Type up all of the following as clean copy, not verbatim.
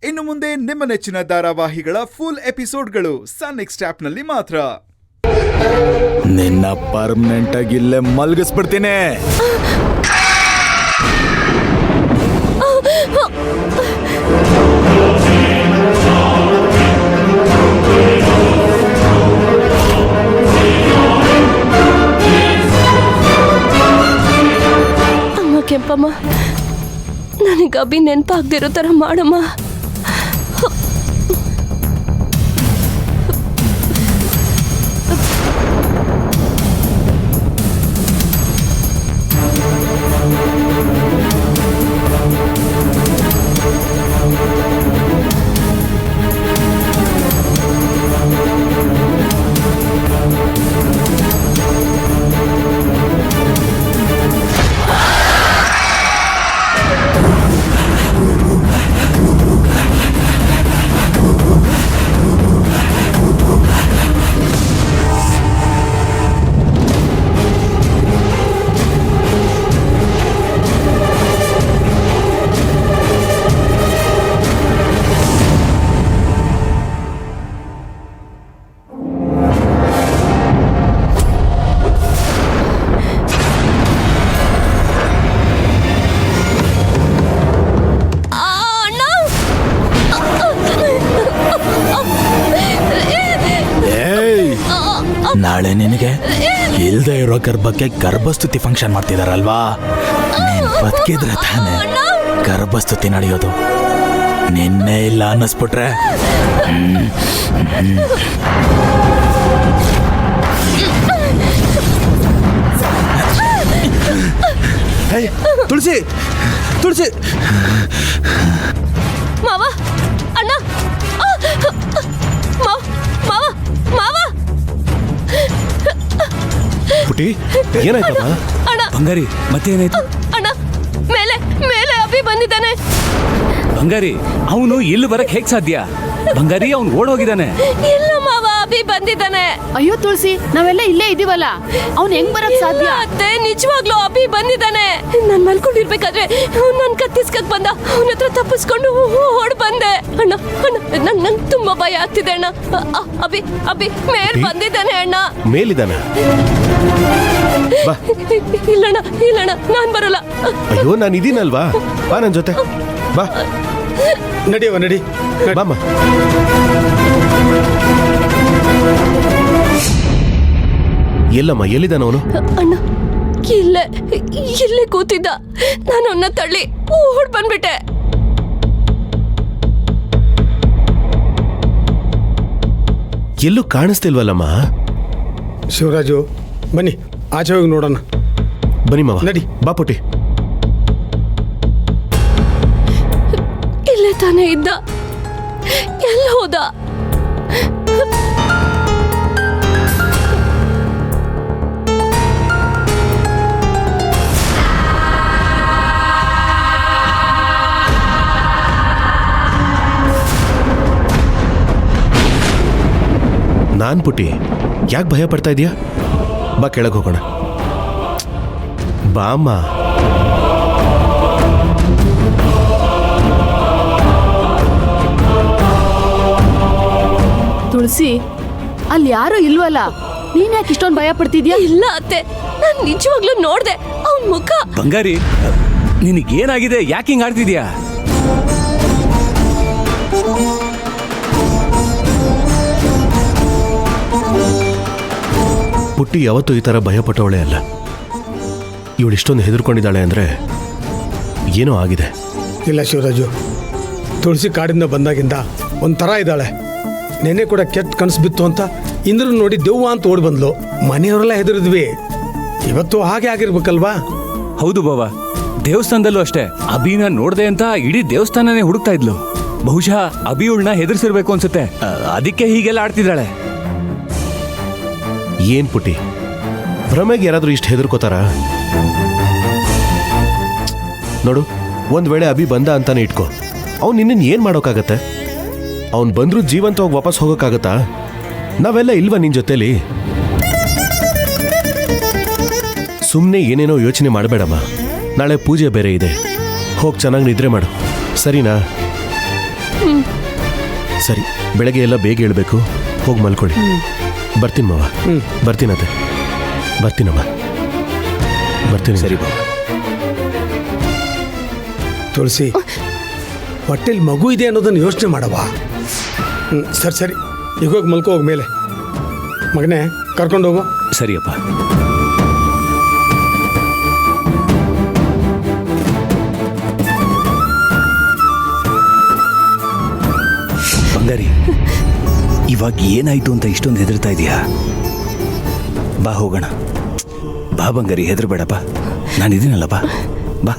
ಇನ್ನು ಮುಂದೆ ನಿಮ್ಮ ನೆಚ್ಚಿನ ಧಾರಾವಾಹಿಗಳ ಫುಲ್ ಎಪಿಸೋಡ್ಗಳು ಸನ್ ನೆಕ್ಸ್ಟ್ ಆಪ್ನಲ್ಲಿ ಮಾತ್ರ. ನಿನ್ನ ಪರ್ಮನೆಂಟ್ ಆಗಿ ಇಲ್ಲೇ ಮಲಗಿಸ್ಬಿಡ್ತೀನಿ. ಅಮ್ಮ ಕೆಂಪಮ್ಮ, ನನಗೆ ಅಭಿ ನೆನಪಾಗ್ದಿರೋ ಥರ ಮಾಡಮ್ಮ. ನಾಳೆ ನಿನಗೆ ಇಲ್ದೇ ಇರೋ ಗರ್ಭಕ್ಕೆ ಗರ್ಭಸ್ತುತಿ ಫಂಕ್ಷನ್ ಮಾಡ್ತಿದಾರಲ್ವಾ? ನೀನ್ ಬದುಕಿದ್ರೆ ತಾನೆ ಗರ್ಭಸ್ತುತಿ ನಡೆಯೋದು. ನಿನ್ನೆ ಇಲ್ಲ ಅನ್ನಿಸ್ಬಿಟ್ರೆ ತುಳಸಿ ತುಳಸಿ ಮಾವ, ಅಣ್ಣ, ಮಾವ, ಮಾವ. ಪುಟಿ, ಏನಾಯ್ತಮ್ಮ? ಅಣ್ಣ, ಬಂಗಾರಿ, ಮತ್ತೇನಾಯ್ತು? ಅಣ್ಣ, ಮೇಲೆ ಮೇಲೆ ಅಭಿ ಬಂದಿದ್ದಾನೆ. ಬಂಗಾರಿ, ಅವನು ಇಲ್ಲಿ ಬರಕ್ ಹೇಗ್ ಸಾಧ್ಯ? ಬಂಗಾರಿ, ಅವ್ನು ಓಡ್ ಹೋಗಿದ್ದಾನೆ. ಇಲ್ಲ ಮಾವ, ಅಭಿ ಬಂದಿದ್ದಾನೆ. ಅಯ್ಯೋ ತುಳಸಿ, ನಾವೆಲ್ಲ ಇಲ್ಲೇ ಇದೀವಲ್ಲ, ಅವ್ನು ಹೆಂಗ್ ಬರಕ್ ಸಾಧ್ಯ? ಅತ್ತೆ, ನಿಜವಾಗ್ಲೂ ಅಭಿ ಬಂದಿದ್ದಾನೆ. ನಾನ್ ಮಲ್ಕೊಂಡಿರ್ಬೇಕಾದ್ರೆ ನನ್ ಕತ್ತಿಸ್ಕಕ್ ಬಂದ. ಅವನ ಹತ್ರ ತಪ್ಪಿಸ್ಕೊಂಡು ಓಡ್ ಬಂದೆ. ಅಣ್ಣ, ಅಣ್ಣ, ನಂಗ್ ತುಂಬಾ ಭಯ ಆಗ್ತಿದೆ ಅಣ್ಣ. ಅಭಿ ಅಭಿ ಮೇಲ್ ಬಂದಿದ್ದಾನೆ ಅಣ್ಣ. ಮೇಲಿದ್ದಾನ? ಇಲ್ಲಣ್ಣ, ಇಲ್ಲಣ್ಣ, ನಾನ್ ಬರಲ್ಲ. ಅಯ್ಯೋ, ನಾನು ಇದೀನಲ್ವಾ, ಬಾ ನನ್ ಜೊತೆ ಬಾ. ನಡಿಯವ, ನಡಿ ಬಾಮ್ಮ. ಎಲ್ಲಮ್ಮ, ಎಲ್ಲಿದ್ದಾನ ಅವನು? ಅಣ್ಣ, ಇಲ್ಲೇ ಕೂತಿದ್ದ. ನಾನು ಅವನ್ನ ತಳ್ಳಿ ಓಡ್ ಬಂದ್ಬಿಟ್ಟೆ. ಎಲ್ಲೂ ಕಾಣಿಸ್ತಿಲ್ವಲ್ಲಮ್ಮ? ಶಿವರಾಜು, ಬನ್ನಿ ಆಚೆ ಹೋಗಿ ನೋಡೋಣ. ಬನ್ನಿ ಮಾವ, ನಡಿ. ಬಾ ಪುಟಿ. ಇಲ್ಲೇ ತಾನೇ ಇದ್ದ, ಎಲ್ಲ ಹೋದ? ನಾನ್ ಪುಟಿ, ಯಾಕೆ ಭಯ ಪಡ್ತಾ ಇದೀಯಾ? ಬಾ, ಕೆಳಗೆ ಹೋಗೋಣ. ಬಾ ಅಮ್ಮ. ತುಳಸಿ, ಅಲ್ಲಿ ಯಾರು ಇಲ್ವಲ್ಲ, ನೀನ್ ಯಾಕೆ ಇಷ್ಟೊಂದು ಭಯ ಪಡ್ತಿದ್ಯಾ? ಇಲ್ಲ ಅತ್ತೆ, ನಾನ್ ನಿಜವಾಗ್ಲೂ ನೋಡ್ದೆ ಅವನ್ ಮುಖ. ಬಂಗಾರಿ, ನಿನಗೇನಾಗಿದೆ? ಯಾಕೆ ಹಿಂಗ್ ಆಡ್ತಿದ್ಯಾ? ಪುಟ್ಟಿ ಯಾವತ್ತೂ ಈ ಥರ ಭಯಪಟ್ಟವಳೇ ಅಲ್ಲ. ಇವಳು ಇಷ್ಟೊಂದು ಹೆದರ್ಕೊಂಡಿದ್ದಾಳೆ ಅಂದರೆ ಏನೋ ಆಗಿದೆ. ಇಲ್ಲ ಶಿವರಾಜು, ತುಳಸಿ ಕಾಡಿಂದ ಬಂದಾಗಿಂದ ಒಂಥರ ಇದ್ದಾಳೆ. ನೆನ್ನೆ ಕೂಡ ಕೆಟ್ಟ ಕನಸು ಬಿತ್ತು ಅಂತ ಇಂದ್ರನ್ ನೋಡಿ ದೆವ್ವ ಅಂತ ಓಡಿ ಬಂದ್ಲು. ಮನೆಯವರೆಲ್ಲ ಹೆದರಿದ್ವಿ. ಇವತ್ತು ಹಾಗೆ ಆಗಿರ್ಬೇಕಲ್ವಾ? ಹೌದು ಬಾವ, ದೇವಸ್ಥಾನದಲ್ಲೂ ಅಷ್ಟೇ. ಅಭಿನ ನೋಡ್ದೆ ಅಂತ ಇಡೀ ದೇವಸ್ಥಾನನೇ ಹುಡುಕ್ತಾ ಇದ್ಲು. ಬಹುಶಃ ಅಭಿಯುಳ್ನ ಹೆದರ್ಸಿರ್ಬೇಕು ಅನ್ಸುತ್ತೆ, ಅದಕ್ಕೆ ಹೀಗೆಲ್ಲ ಆಡ್ತಿದ್ದಾಳೆ. ಏನ್ ಪುಟಿ, ಭ್ರಮೆಗೆ ಯಾರಾದ್ರೂ ಇಷ್ಟು ಹೆದರ್ಕೋತಾರ? ನೋಡು, ಒಂದ್ ವೇಳೆ ಅಭಿ ಬಂದ ಅಂತಾನೆ ಇಟ್ಕೋ, ಅವ್ನು ನಿನ್ನ ಏನ್ ಮಾಡೋಕ್ಕಾಗತ್ತೆ? ಅವ್ನು ಬಂದ್ರೂ ಜೀವಂತವಾಗಿ ವಾಪಸ್ ಹೋಗೋಕ್ಕಾಗತ್ತಾ? ನಾವೆಲ್ಲ ಇಲ್ವಾ ನಿನ್ ಜೊತೆಲಿ? ಸುಮ್ಮನೆ ಏನೇನೋ ಯೋಚನೆ ಮಾಡಬೇಡಮ್ಮ. ನಾಳೆ ಪೂಜೆ ಬೇರೆ ಇದೆ. ಹೋಗಿ ಚೆನ್ನಾಗಿ ನಿದ್ರೆ ಮಾಡು, ಸರಿನಾ? ಸರಿ, ಬೆಳಗ್ಗೆ ಎಲ್ಲ ಬೇಗ ಹೇಳ್ಬೇಕು. ಹೋಗಿ ಮಲ್ಕೊಳ್ಳಿ. ಬರ್ತೀನಿ ಮಾವ. ಬರ್ತೀನತ್ತೆ. ಬರ್ತೀನಮ್ಮ. ಬರ್ತೀನಿ. ಸರಿ ಬಾವ. ತುಳಸಿ, ಹೊಟ್ಟೆಲಿ ಮಗು ಇದೆ ಅನ್ನೋದನ್ನು ಯೋಚನೆ ಮಾಡವ. ಸರಿ ಸರಿ, ಈಗ ಹೋಗಿ ಮಲ್ಕೋ. ಹೋಗಿ ಮೇಲೆ ಮಗನೇ ಕರ್ಕೊಂಡು ಹೋಗು. ಸರಿಯಪ್ಪ. ಬಂಗಾರಿ, ಇವಾಗ ಏನಾಯ್ತು ಅಂತ ಇಷ್ಟೊಂದು ಹೆದರ್ತಾ ಇದೀಯಾ? ಬಾ ಹೋಗೋಣ. ಬಾ ಬಂಗಾರಿ, ಹೆದರ್ಬೇಡ. ಬಾ, ನಾನಿದ್ದೀನಲ್ಲ. ಬಾ ಬಾ.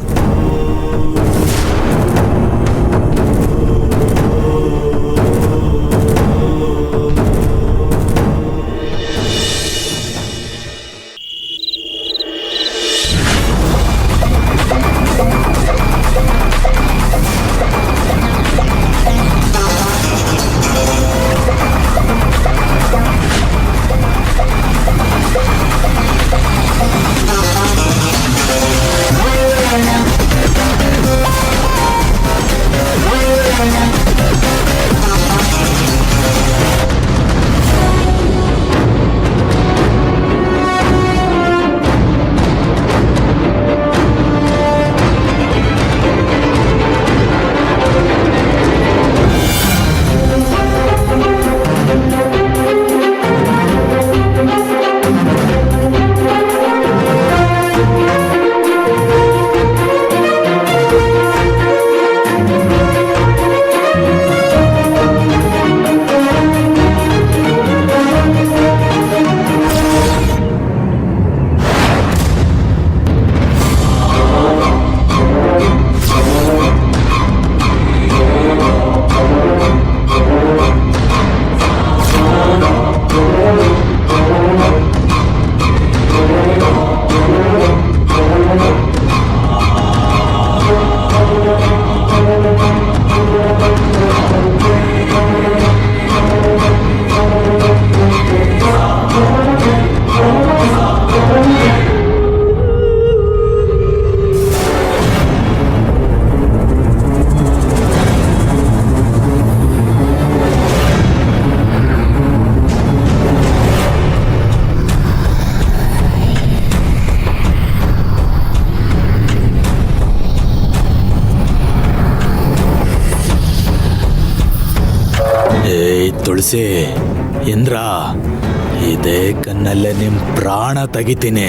ತುಳಸಿ, ಇಂದ್ರ, ಇದೇ ಕಣ್ಣಲ್ಲೇ ನಿಮ್ ಪ್ರಾಣ ತೆಗಿತೀನಿ.